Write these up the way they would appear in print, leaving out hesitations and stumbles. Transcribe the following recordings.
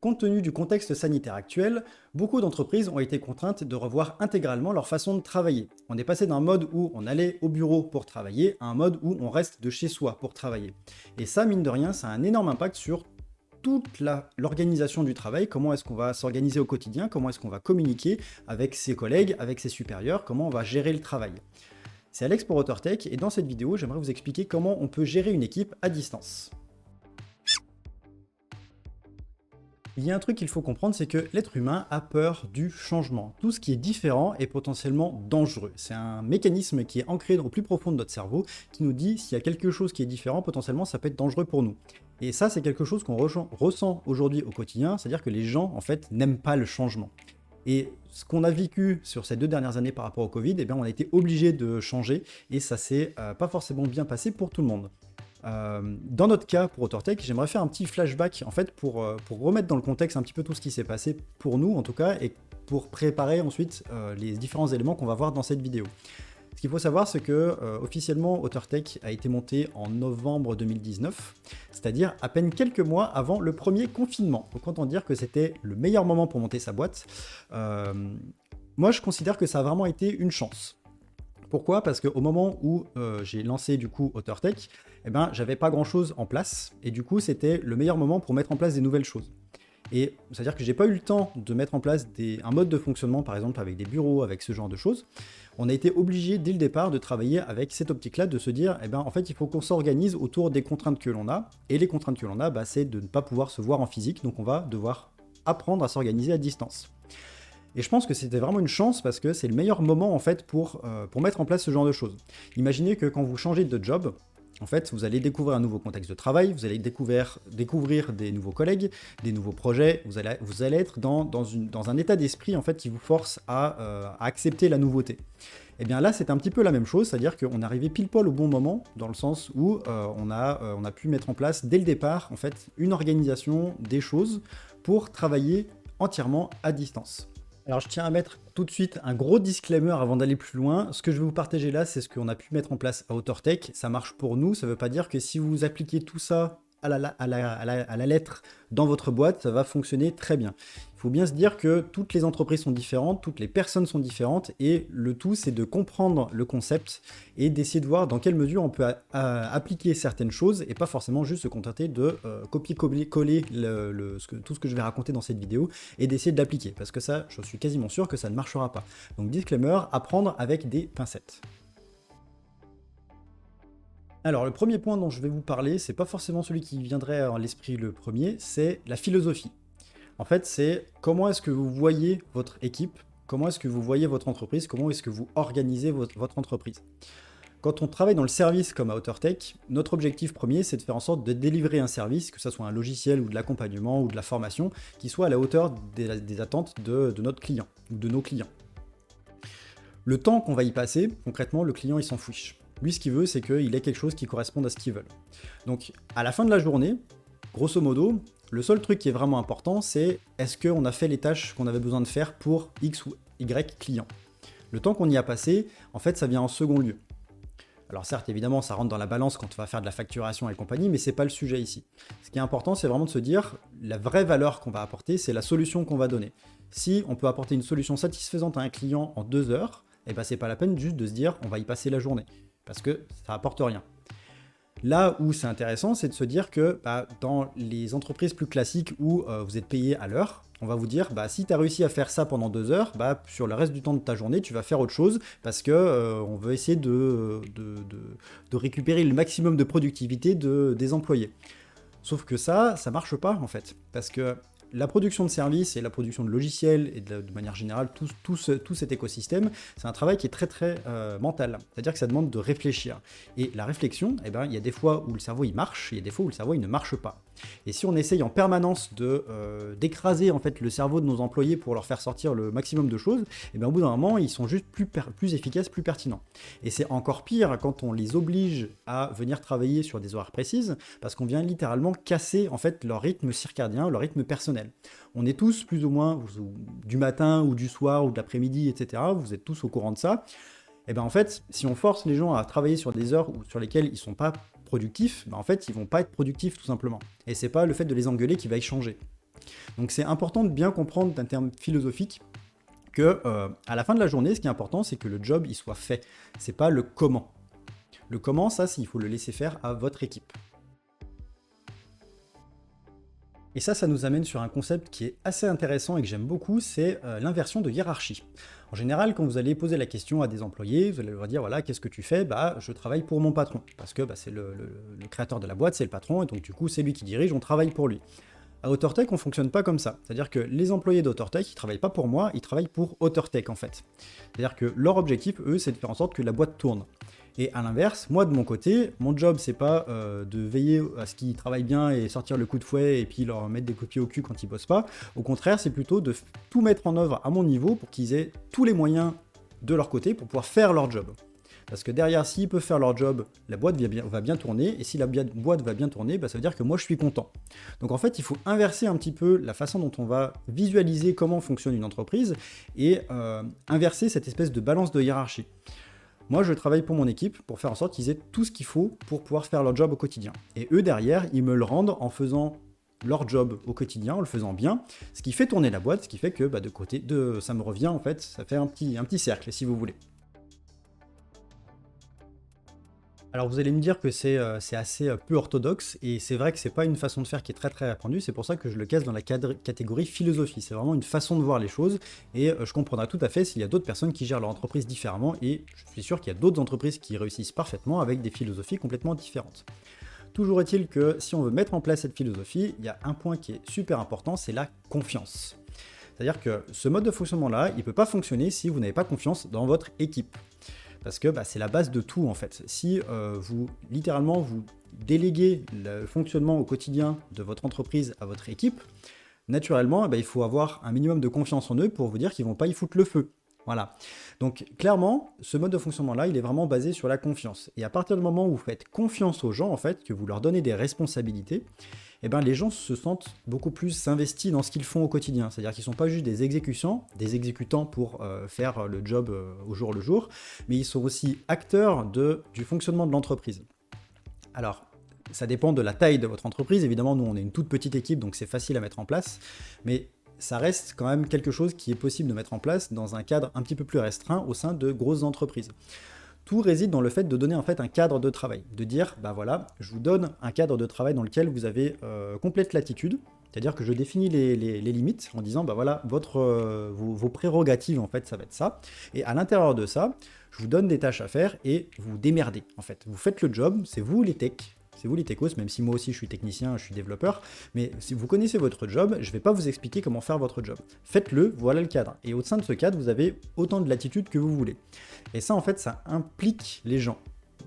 Compte tenu du contexte sanitaire actuel, beaucoup d'entreprises ont été contraintes de revoir intégralement leur façon de travailler. On est passé d'un mode où on allait au bureau pour travailler à un mode où on reste de chez soi pour travailler. Et ça, mine de rien, ça a un énorme impact sur toute l'organisation du travail, comment est-ce qu'on va s'organiser au quotidien, comment est-ce qu'on va communiquer avec ses collègues, avec ses supérieurs, comment on va gérer le travail. C'est Alex pour AuthorTech et dans cette vidéo, j'aimerais vous expliquer comment on peut gérer une équipe à distance. Il y a un truc qu'il faut comprendre, c'est que l'être humain a peur du changement. Tout ce qui est différent est potentiellement dangereux. C'est un mécanisme qui est ancré au plus profond de notre cerveau, qui nous dit s'il y a quelque chose qui est différent, potentiellement ça peut être dangereux pour nous. Et ça, c'est quelque chose qu'on ressent aujourd'hui au quotidien, c'est-à-dire que les gens, en fait, n'aiment pas le changement. Et ce qu'on a vécu sur ces 2 dernières années par rapport au Covid, eh bien, on a été obligé de changer, et ça s'est pas forcément bien passé pour tout le monde. Dans notre cas, pour AuthorTech, j'aimerais faire un petit flashback en fait pour remettre dans le contexte un petit peu tout ce qui s'est passé pour nous en tout cas et pour préparer ensuite les différents éléments qu'on va voir dans cette vidéo. Ce qu'il faut savoir, c'est que officiellement AuthorTech a été monté en novembre 2019, c'est-à-dire à peine quelques mois avant le premier confinement. Donc autant dire que c'était le meilleur moment pour monter sa boîte. Moi, je considère que ça a vraiment été une chance. Pourquoi ? Parce qu'au moment où j'ai lancé du coup AuthorTech, eh ben, j'avais pas grand chose en place et du coup c'était le meilleur moment pour mettre en place des nouvelles choses. Et c'est-à-dire que j'ai pas eu le temps de mettre en place un mode de fonctionnement par exemple avec des bureaux, avec ce genre de choses. On a été obligé dès le départ de travailler avec cette optique-là, de se dire eh ben, en fait il faut qu'on s'organise autour des contraintes que l'on a et les contraintes que l'on a, bah, c'est de ne pas pouvoir se voir en physique, donc on va devoir apprendre à s'organiser à distance. Et je pense que c'était vraiment une chance parce que c'est le meilleur moment en fait pour mettre en place ce genre de choses. Imaginez que quand vous changez de job, en fait, vous allez découvrir un nouveau contexte de travail, vous allez découvrir des nouveaux collègues, des nouveaux projets, vous allez être dans un état d'esprit en fait qui vous force à accepter la nouveauté. Et bien là, c'est un petit peu la même chose, c'est-à-dire qu'on est arrivé pile poil au bon moment, dans le sens où on a pu mettre en place dès le départ en fait une organisation des choses pour travailler entièrement à distance. Alors je tiens à mettre tout de suite un gros disclaimer avant d'aller plus loin. Ce que je vais vous partager là, c'est ce qu'on a pu mettre en place à AuthorTech. Ça marche pour nous, ça ne veut pas dire que si vous appliquez tout ça à la lettre dans votre boîte, ça va fonctionner très bien. Il faut bien se dire que toutes les entreprises sont différentes, toutes les personnes sont différentes, et le tout c'est de comprendre le concept et d'essayer de voir dans quelle mesure on peut appliquer certaines choses et pas forcément juste se contenter de copier-coller tout ce que je vais raconter dans cette vidéo et d'essayer de l'appliquer, parce que ça, je suis quasiment sûr que ça ne marchera pas. Donc disclaimer, apprendre avec des pincettes. Alors, le premier point dont je vais vous parler, c'est pas forcément celui qui viendrait à l'esprit le premier, c'est la philosophie. En fait, c'est comment est-ce que vous voyez votre équipe, comment est-ce que vous voyez votre entreprise, comment est-ce que vous organisez votre entreprise. Quand on travaille dans le service comme à AuthorTech, notre objectif premier, c'est de faire en sorte de délivrer un service, que ce soit un logiciel ou de l'accompagnement ou de la formation, qui soit à la hauteur des attentes de notre client ou de nos clients. Le temps qu'on va y passer, concrètement, le client, il s'en fiche. Lui, ce qu'il veut, c'est qu'il ait quelque chose qui corresponde à ce qu'il veut. Donc, à la fin de la journée, grosso modo, le seul truc qui est vraiment important, c'est est-ce qu'on a fait les tâches qu'on avait besoin de faire pour X ou Y client. Le temps qu'on y a passé, en fait, ça vient en second lieu. Alors certes, évidemment, ça rentre dans la balance quand on va faire de la facturation et compagnie, mais c'est pas le sujet ici. Ce qui est important, c'est vraiment de se dire, la vraie valeur qu'on va apporter, c'est la solution qu'on va donner. Si on peut apporter une solution satisfaisante à un client en 2 heures, eh ben, c'est pas la peine juste de se dire, on va y passer la journée. Parce que ça apporte rien. Là où c'est intéressant, c'est de se dire que dans les entreprises plus classiques où vous êtes payé à l'heure, on va vous dire, si tu as réussi à faire ça pendant 2 heures, sur le reste du temps de ta journée, tu vas faire autre chose parce que on veut essayer de récupérer le maximum de productivité des employés. Sauf que ça marche pas en fait, parce que la production de services et la production de logiciels et de manière générale, tout cet écosystème, c'est un travail qui est très très mental. C'est-à-dire que ça demande de réfléchir. Et la réflexion, il y a des fois où le cerveau il marche, et il y a des fois où le cerveau il ne marche pas. Et si on essaye en permanence d'écraser en fait le cerveau de nos employés pour leur faire sortir le maximum de choses, au bout d'un moment ils sont juste plus efficaces, plus pertinents. Et c'est encore pire quand on les oblige à venir travailler sur des horaires précises, parce qu'on vient littéralement casser en fait leur rythme circadien, leur rythme personnel. On est tous plus ou moins du matin ou du soir ou de l'après-midi, etc. Vous êtes tous au courant de ça. Et en fait, si on force les gens à travailler sur des heures sur lesquelles ils ne sont pas productifs, en fait, ils vont pas être productifs tout simplement. Et c'est pas le fait de les engueuler qui va y changer. Donc c'est important de bien comprendre d'un terme philosophique que à la fin de la journée, ce qui est important, c'est que le job il soit fait. C'est pas le comment. Le comment, ça, il faut le laisser faire à votre équipe. Et ça nous amène sur un concept qui est assez intéressant et que j'aime beaucoup, c'est l'inversion de hiérarchie. En général, quand vous allez poser la question à des employés, vous allez leur dire, voilà, qu'est-ce que tu fais? Bah, je travaille pour mon patron, parce que c'est le créateur de la boîte, c'est le patron, et donc du coup, c'est lui qui dirige, on travaille pour lui. À AuthorTech, on ne fonctionne pas comme ça. C'est-à-dire que les employés d'AuthorTech, ils ne travaillent pas pour moi, ils travaillent pour AuthorTech en fait. C'est-à-dire que leur objectif, eux, c'est de faire en sorte que la boîte tourne. Et à l'inverse, moi de mon côté, mon job c'est pas de veiller à ce qu'ils travaillent bien et sortir le coup de fouet et puis leur mettre des coups de pied au cul quand ils bossent pas. Au contraire, c'est plutôt de tout mettre en œuvre à mon niveau pour qu'ils aient tous les moyens de leur côté pour pouvoir faire leur job. Parce que derrière, s'ils peuvent faire leur job, la boîte va bien tourner, et si la boîte va bien tourner, ça veut dire que moi je suis content. Donc en fait, il faut inverser un petit peu la façon dont on va visualiser comment fonctionne une entreprise, et inverser cette espèce de balance de hiérarchie. Moi, je travaille pour mon équipe pour faire en sorte qu'ils aient tout ce qu'il faut pour pouvoir faire leur job au quotidien. Et eux, derrière, ils me le rendent en faisant leur job au quotidien, en le faisant bien, ce qui fait tourner la boîte, ce qui fait que ça me revient en fait, ça fait un petit cercle, si vous voulez. Alors vous allez me dire que c'est assez peu orthodoxe, et c'est vrai que c'est pas une façon de faire qui est très très répandue, c'est pour ça que je le casse dans la catégorie philosophie, c'est vraiment une façon de voir les choses, et je comprendrai tout à fait s'il y a d'autres personnes qui gèrent leur entreprise différemment, et je suis sûr qu'il y a d'autres entreprises qui réussissent parfaitement avec des philosophies complètement différentes. Toujours est-il que si on veut mettre en place cette philosophie, il y a un point qui est super important, c'est la confiance. C'est-à-dire que ce mode de fonctionnement-là, il ne peut pas fonctionner si vous n'avez pas confiance dans votre équipe. Parce que c'est la base de tout en fait. Si vous déléguez le fonctionnement au quotidien de votre entreprise à votre équipe, naturellement, il faut avoir un minimum de confiance en eux pour vous dire qu'ils ne vont pas y foutre le feu. Voilà. Donc clairement, ce mode de fonctionnement-là, il est vraiment basé sur la confiance. Et à partir du moment où vous faites confiance aux gens, en fait, que vous leur donnez des responsabilités, les gens se sentent beaucoup plus investis dans ce qu'ils font au quotidien. C'est-à-dire qu'ils ne sont pas juste des exécutants pour faire le job au jour le jour, mais ils sont aussi acteurs du fonctionnement de l'entreprise. Alors, ça dépend de la taille de votre entreprise. Évidemment, nous, on est une toute petite équipe, donc c'est facile à mettre en place, mais ça reste quand même quelque chose qui est possible de mettre en place dans un cadre un petit peu plus restreint au sein de grosses entreprises. Tout réside dans le fait de donner en fait un cadre de travail, de dire voilà, je vous donne un cadre de travail dans lequel vous avez complète latitude, c'est-à-dire que je définis les limites en disant voilà, vos prérogatives en fait ça va être ça, et à l'intérieur de ça, je vous donne des tâches à faire et vous vous démerdez en fait, vous faites le job, c'est vous les techs. C'est vous les techos, même si moi aussi je suis technicien, je suis développeur, mais si vous connaissez votre job, je ne vais pas vous expliquer comment faire votre job. Faites-le, voilà le cadre. Et au sein de ce cadre, vous avez autant de latitude que vous voulez. Et ça, en fait, ça implique les gens.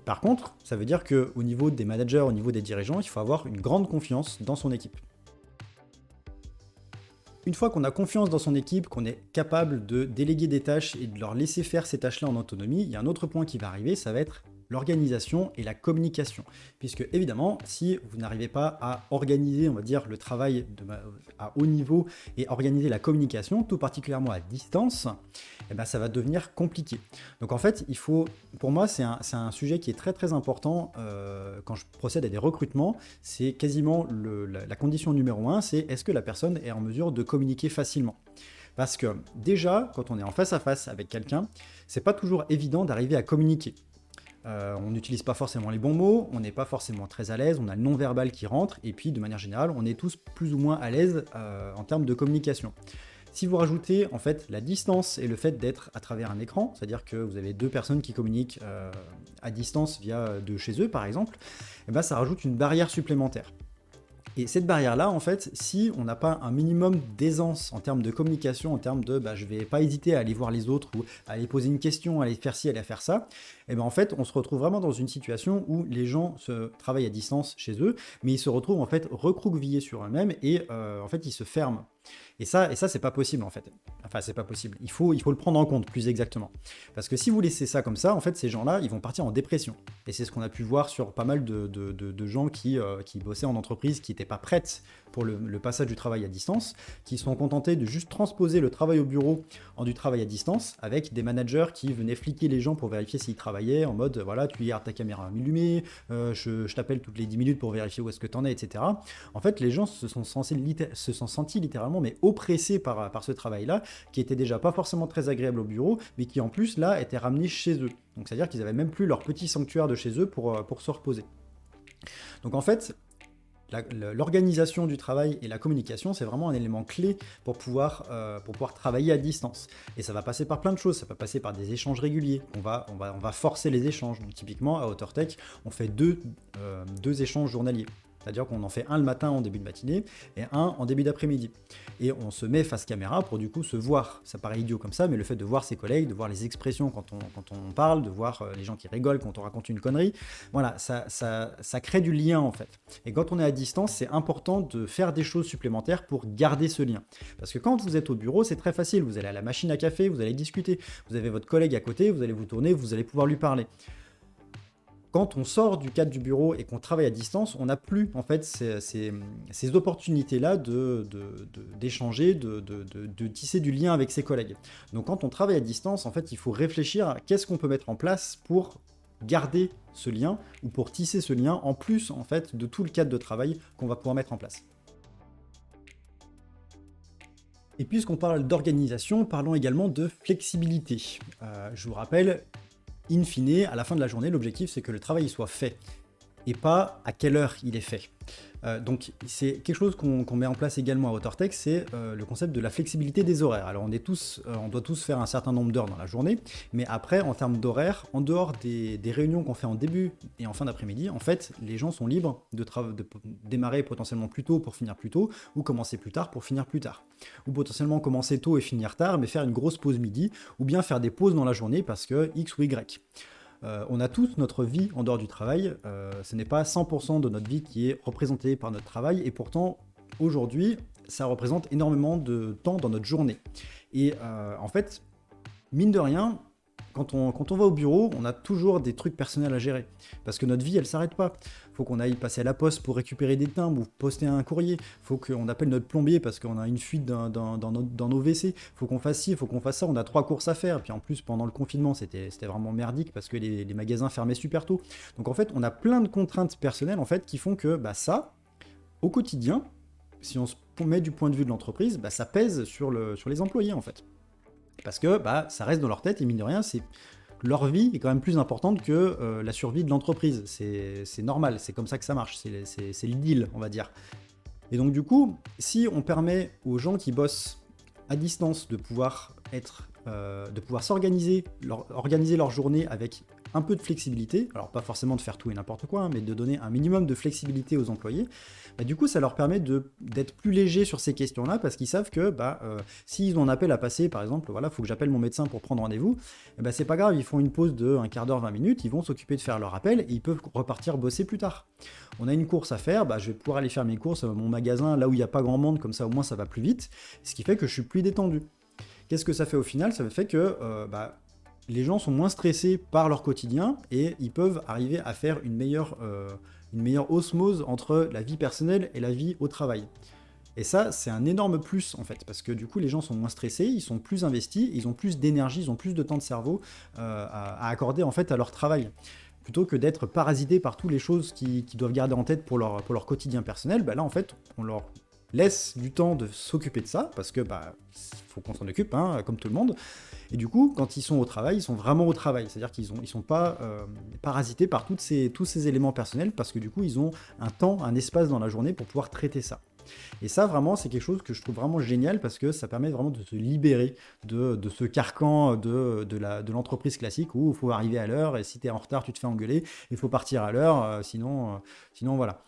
Par contre, ça veut dire qu'au niveau des managers, au niveau des dirigeants, il faut avoir une grande confiance dans son équipe. Une fois qu'on a confiance dans son équipe, qu'on est capable de déléguer des tâches et de leur laisser faire ces tâches-là en autonomie, il y a un autre point qui va arriver, ça va être l'organisation et la communication. Puisque évidemment, si vous n'arrivez pas à organiser, on va dire, le travail à haut niveau et organiser la communication, tout particulièrement à distance, ça va devenir compliqué. Donc en fait, pour moi, c'est un sujet qui est très très important quand je procède à des recrutements. C'est quasiment la condition numéro 1, c'est est-ce que la personne est en mesure de communiquer facilement. Parce que déjà, quand on est en face à face avec quelqu'un, c'est pas toujours évident d'arriver à communiquer. On n'utilise pas forcément les bons mots, on n'est pas forcément très à l'aise, on a le non-verbal qui rentre, et puis de manière générale, on est tous plus ou moins à l'aise en termes de communication. Si vous rajoutez en fait la distance et le fait d'être à travers un écran, c'est-à-dire que vous avez deux personnes qui communiquent à distance de chez eux par exemple, ça rajoute une barrière supplémentaire. Et cette barrière-là, en fait, si on n'a pas un minimum d'aisance en termes de communication, en termes de je vais pas hésiter à aller voir les autres ou à aller poser une question, à aller faire ci, à aller faire ça, en fait, on se retrouve vraiment dans une situation où les gens travaillent à distance chez eux, mais ils se retrouvent en fait recroquevillés sur eux-mêmes et en fait, ils se ferment. Et ça, c'est pas possible en fait. Enfin, c'est pas possible. Il faut le prendre en compte plus exactement. Parce que si vous laissez ça comme ça, en fait, ces gens-là, ils vont partir en dépression. Et c'est ce qu'on a pu voir sur pas mal de gens qui bossaient en entreprise, qui n'étaient pas prêtes pour le passage du travail à distance, qui sont contentées de juste transposer le travail au bureau en du travail à distance, avec des managers qui venaient fliquer les gens pour vérifier s'ils travaillaient, en mode, voilà, tu gardes ta caméra allumée, je t'appelle toutes les 10 minutes pour vérifier où est-ce que tu en es, etc. En fait, les gens se sont sentis littéralement mais oppressés par ce travail-là, qui était déjà pas forcément très agréable au bureau, mais qui en plus, là, était ramené chez eux. Donc, c'est-à-dire qu'ils avaient même plus leur petit sanctuaire de chez eux pour se reposer. Donc, en fait, l'organisation du travail et la communication, c'est vraiment un élément clé pour pouvoir travailler à distance. Et ça va passer par plein de choses, ça va passer par des échanges réguliers. On va forcer les échanges. Donc, typiquement, à OtterTech, on fait deux échanges journaliers. C'est-à-dire qu'on en fait un le matin en début de matinée et un en début d'après-midi. Et on se met face caméra pour du coup se voir. Ça paraît idiot comme ça, mais le fait de voir ses collègues, de voir les expressions quand on parle, de voir les gens qui rigolent quand on raconte une connerie, voilà, ça crée du lien en fait. Et quand on est à distance, c'est important de faire des choses supplémentaires pour garder ce lien. Parce que quand vous êtes au bureau, c'est très facile. Vous allez à la machine à café, vous allez discuter. Vous avez votre collègue à côté, vous allez vous tourner, vous allez pouvoir lui parler. Quand on sort du cadre du bureau et qu'on travaille à distance, on n'a plus en fait ces opportunités-là d'échanger, de tisser du lien avec ses collègues. Donc quand on travaille à distance, en fait, il faut réfléchir à qu'est-ce qu'on peut mettre en place pour garder ce lien ou pour tisser ce lien en plus en fait de tout le cadre de travail qu'on va pouvoir mettre en place. Et puisqu'on parle d'organisation, parlons également de flexibilité. Je vous rappelle, in fine, à la fin de la journée, l'objectif c'est que le travail soit fait et pas à quelle heure il est fait. Donc c'est quelque chose qu'on met en place également à OtterTech, c'est le concept de la flexibilité des horaires. Alors on doit tous faire un certain nombre d'heures dans la journée, mais après en termes d'horaires, en dehors des réunions qu'on fait en début et en fin d'après-midi, en fait les gens sont libres de démarrer potentiellement plus tôt pour finir plus tôt, ou commencer plus tard pour finir plus tard. Ou potentiellement commencer tôt et finir tard, mais faire une grosse pause midi, ou bien faire des pauses dans la journée parce que X ou Y. On a tous notre vie en dehors du travail, ce n'est pas 100% de notre vie qui est représentée par notre travail, et pourtant, aujourd'hui, ça représente énormément de temps dans notre journée. Et en fait, mine de rien, quand on va au bureau, on a toujours des trucs personnels à gérer, parce que notre vie, elle s'arrête pas. Faut qu'on aille passer à la poste pour récupérer des timbres ou poster un courrier. Faut qu'on appelle notre plombier parce qu'on a une fuite dans nos WC. Faut qu'on fasse ci, faut qu'on fasse ça. On a 3 courses à faire. Puis en plus, pendant le confinement, c'était vraiment merdique parce que les magasins fermaient super tôt. Donc en fait, on a plein de contraintes personnelles en fait qui font que ça, au quotidien, si on se met du point de vue de l'entreprise, ça pèse sur les employés en fait. Parce que ça reste dans leur tête et mine de rien, leur vie est quand même plus importante que la survie de l'entreprise. C'est normal, c'est comme ça que ça marche, c'est le deal, on va dire. Et donc du coup, si on permet aux gens qui bossent à distance de pouvoir s'organiser, organiser leur journée avec un peu de flexibilité, alors pas forcément de faire tout et n'importe quoi, mais de donner un minimum de flexibilité aux employés, du coup ça leur permet d'être plus légers sur ces questions-là, parce qu'ils savent que s'ils ont un appel à passer, par exemple, voilà, faut que j'appelle mon médecin pour prendre rendez-vous, c'est pas grave, ils font une pause de un quart d'heure, 20 minutes, ils vont s'occuper de faire leur appel, et ils peuvent repartir bosser plus tard. On a une course à faire, je vais pouvoir aller faire mes courses à mon magasin, là où il n'y a pas grand monde, comme ça au moins ça va plus vite, ce qui fait que je suis plus détendu. Qu'est-ce que ça fait au final? Ça fait que les gens sont moins stressés par leur quotidien et ils peuvent arriver à faire une meilleure osmose entre la vie personnelle et la vie au travail. Et ça, c'est un énorme plus en fait, parce que du coup les gens sont moins stressés, ils sont plus investis, ils ont plus d'énergie, ils ont plus de temps de cerveau à accorder en fait à leur travail. Plutôt que d'être parasités par toutes les choses qu'ils doivent garder en tête pour leur quotidien personnel, là en fait on leur laisse du temps de s'occuper de ça, parce que faut qu'on s'en occupe, comme tout le monde. Et du coup, quand ils sont au travail, ils sont vraiment au travail. C'est-à-dire qu'ils sont pas parasités par tous ces éléments personnels, parce que du coup, ils ont un temps, un espace dans la journée pour pouvoir traiter ça. Et ça, vraiment, c'est quelque chose que je trouve vraiment génial, parce que ça permet vraiment de se libérer de ce carcan de l'entreprise classique où il faut arriver à l'heure, et si tu es en retard, tu te fais engueuler, il faut partir à l'heure, sinon voilà.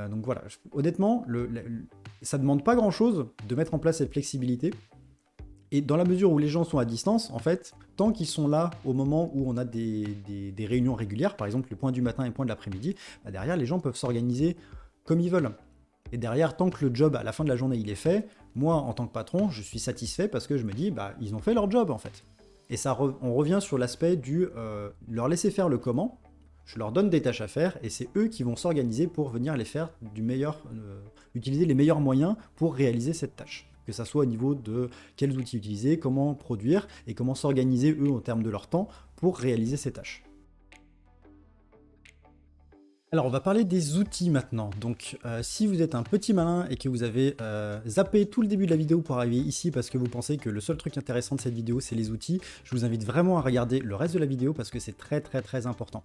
Donc voilà, honnêtement, ça ne demande pas grand-chose de mettre en place cette flexibilité. Et dans la mesure où les gens sont à distance, en fait, tant qu'ils sont là au moment où on a des réunions régulières, par exemple les points du matin et les points de l'après-midi, derrière, les gens peuvent s'organiser comme ils veulent. Et derrière, tant que le job à la fin de la journée il est fait, moi en tant que patron, je suis satisfait parce que je me dis, ils ont fait leur job en fait. Et ça, on revient sur l'aspect du leur laisser faire le comment. je leur donne des tâches à faire et c'est eux qui vont s'organiser pour venir les faire utiliser les meilleurs moyens pour réaliser cette tâche. Que ça soit au niveau de quels outils utiliser, comment produire et comment s'organiser eux en termes de leur temps pour réaliser ces tâches. Alors on va parler des outils maintenant. Donc si vous êtes un petit malin et que vous avez zappé tout le début de la vidéo pour arriver ici parce que vous pensez que le seul truc intéressant de cette vidéo c'est les outils, je vous invite vraiment à regarder le reste de la vidéo parce que c'est très important.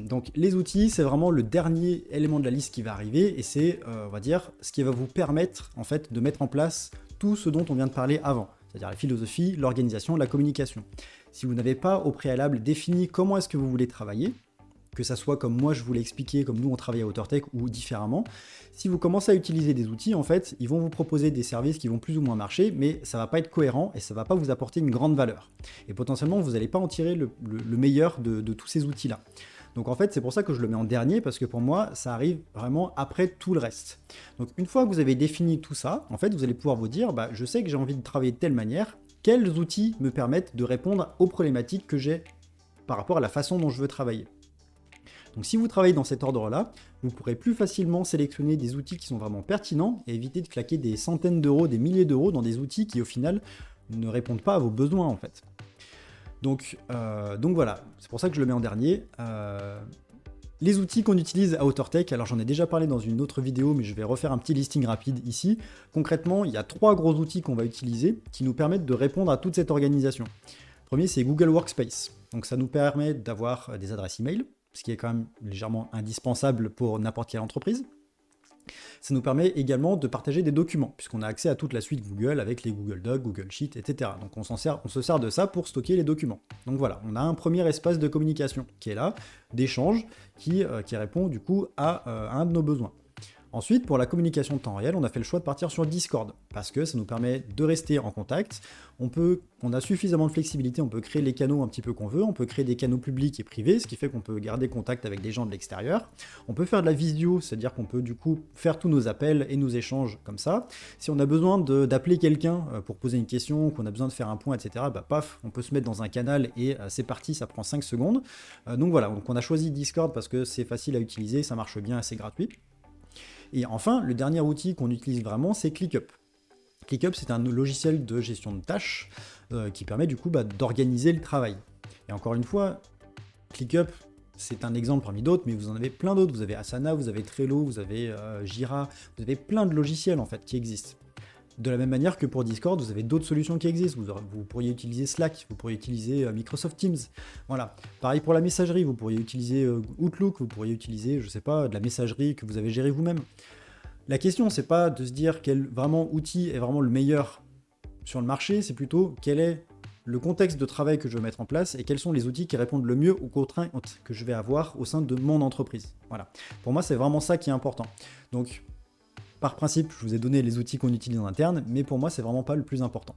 Donc les outils c'est vraiment le dernier élément de la liste qui va arriver et c'est on va dire ce qui va vous permettre en fait de mettre en place tout ce dont on vient de parler avant, c'est-à-dire la philosophie, l'organisation, la communication. Si vous n'avez pas au préalable défini comment est-ce que vous voulez travailler, que ça soit comme moi je vous l'ai expliqué, comme nous on travaille à HauteurTech ou différemment, si vous commencez à utiliser des outils, en fait, ils vont vous proposer des services qui vont plus ou moins marcher, mais ça va pas être cohérent et ça va pas vous apporter une grande valeur. Et potentiellement, vous n'allez pas en tirer le meilleur de tous ces outils-là. Donc en fait, c'est pour ça que je le mets en dernier, parce que pour moi, ça arrive vraiment après tout le reste. Donc une fois que vous avez défini tout ça, en fait, vous allez pouvoir vous dire, bah, je sais que j'ai envie de travailler de telle manière, quels outils me permettent de répondre aux problématiques que j'ai par rapport à la façon dont je veux travailler. Donc si vous travaillez dans cet ordre-là, vous pourrez plus facilement sélectionner des outils qui sont vraiment pertinents et éviter de claquer des centaines d'euros, des milliers d'euros dans des outils qui au final ne répondent pas à vos besoins en fait. Donc voilà, c'est pour ça que je le mets en dernier. Les outils qu'on utilise à HauteurTech, alors j'en ai déjà parlé dans une autre vidéo, mais je vais refaire un petit listing rapide ici. Concrètement, il y a 3 gros outils qu'on va utiliser qui nous permettent de répondre à toute cette organisation. Le premier, c'est Google Workspace. Donc ça nous permet d'avoir des adresses email, ce qui est quand même légèrement indispensable pour n'importe quelle entreprise. Ça nous permet également de partager des documents, puisqu'on a accès à toute la suite Google avec les Google Docs, Google Sheets, etc. Donc on se sert de ça pour stocker les documents. Donc voilà, on a un premier espace de communication qui est là, d'échange, qui répond du coup à un de nos besoins. Ensuite, pour la communication de temps réel, on a fait le choix de partir sur Discord, parce que ça nous permet de rester en contact. On a suffisamment de flexibilité, on peut créer les canaux un petit peu qu'on veut, on peut créer des canaux publics et privés, ce qui fait qu'on peut garder contact avec des gens de l'extérieur. On peut faire de la visio, c'est-à-dire qu'on peut du coup faire tous nos appels et nos échanges comme ça. Si on a besoin d'appeler quelqu'un pour poser une question, qu'on a besoin de faire un point, etc., bah paf, on peut se mettre dans un canal et c'est parti, ça prend 5 secondes. Donc voilà, donc on a choisi Discord parce que c'est facile à utiliser, ça marche bien et c'est gratuit. Et enfin, le dernier outil qu'on utilise vraiment, c'est ClickUp. ClickUp, c'est un logiciel de gestion de tâches qui permet du coup d'organiser le travail. Et encore une fois, ClickUp, c'est un exemple parmi d'autres, mais vous en avez plein d'autres. Vous avez Asana, vous avez Trello, vous avez Jira, vous avez plein de logiciels en fait qui existent. De la même manière que pour Discord, vous avez d'autres solutions qui existent. Vous pourriez utiliser Slack, vous pourriez utiliser Microsoft Teams. Voilà. Pareil pour la messagerie, vous pourriez utiliser Outlook, vous pourriez utiliser, je sais pas, de la messagerie que vous avez gérée vous-même. La question, c'est pas de se dire quel vraiment outil est vraiment le meilleur sur le marché, c'est plutôt quel est le contexte de travail que je veux mettre en place et quels sont les outils qui répondent le mieux aux contraintes que je vais avoir au sein de mon entreprise. Voilà. Pour moi, c'est vraiment ça qui est important. Donc, par principe, je vous ai donné les outils qu'on utilise en interne, mais pour moi, c'est vraiment pas le plus important.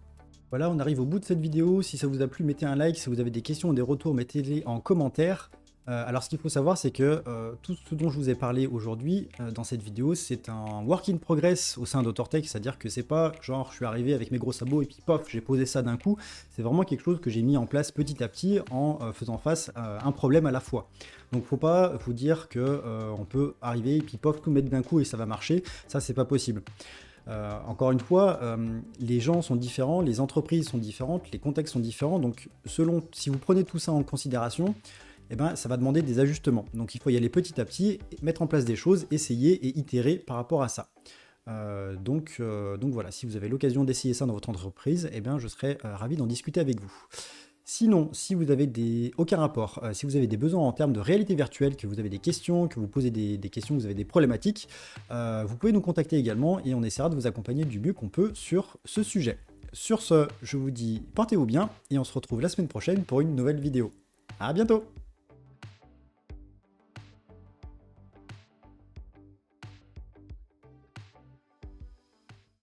Voilà, on arrive au bout de cette vidéo. Si ça vous a plu, mettez un like. Si vous avez des questions ou des retours, mettez-les en commentaire. Alors, ce qu'il faut savoir, c'est que tout ce dont je vous ai parlé aujourd'hui dans cette vidéo, c'est un work in progress au sein d'HauteurTech, c'est-à-dire que c'est pas genre je suis arrivé avec mes gros sabots et puis pof, j'ai posé ça d'un coup. C'est vraiment quelque chose que j'ai mis en place petit à petit en faisant face à un problème à la fois. Donc, faut pas vous dire que on peut arriver et puis pof, tout mettre d'un coup et ça va marcher. Ça, c'est pas possible. Encore une fois, les gens sont différents, les entreprises sont différentes, les contextes sont différents. Donc, si vous prenez tout ça en considération, eh ben, ça va demander des ajustements. Donc il faut y aller petit à petit, mettre en place des choses, essayer et itérer par rapport à ça. Donc voilà, si vous avez l'occasion d'essayer ça dans votre entreprise, eh bien, je serais ravi d'en discuter avec vous. Sinon, si vous avez aucun rapport, si vous avez des besoins en termes de réalité virtuelle, que vous avez des questions, que vous posez des questions, que vous avez des problématiques, vous pouvez nous contacter également et on essaiera de vous accompagner du mieux qu'on peut sur ce sujet. Sur ce, je vous dis portez-vous bien et on se retrouve la semaine prochaine pour une nouvelle vidéo. À bientôt!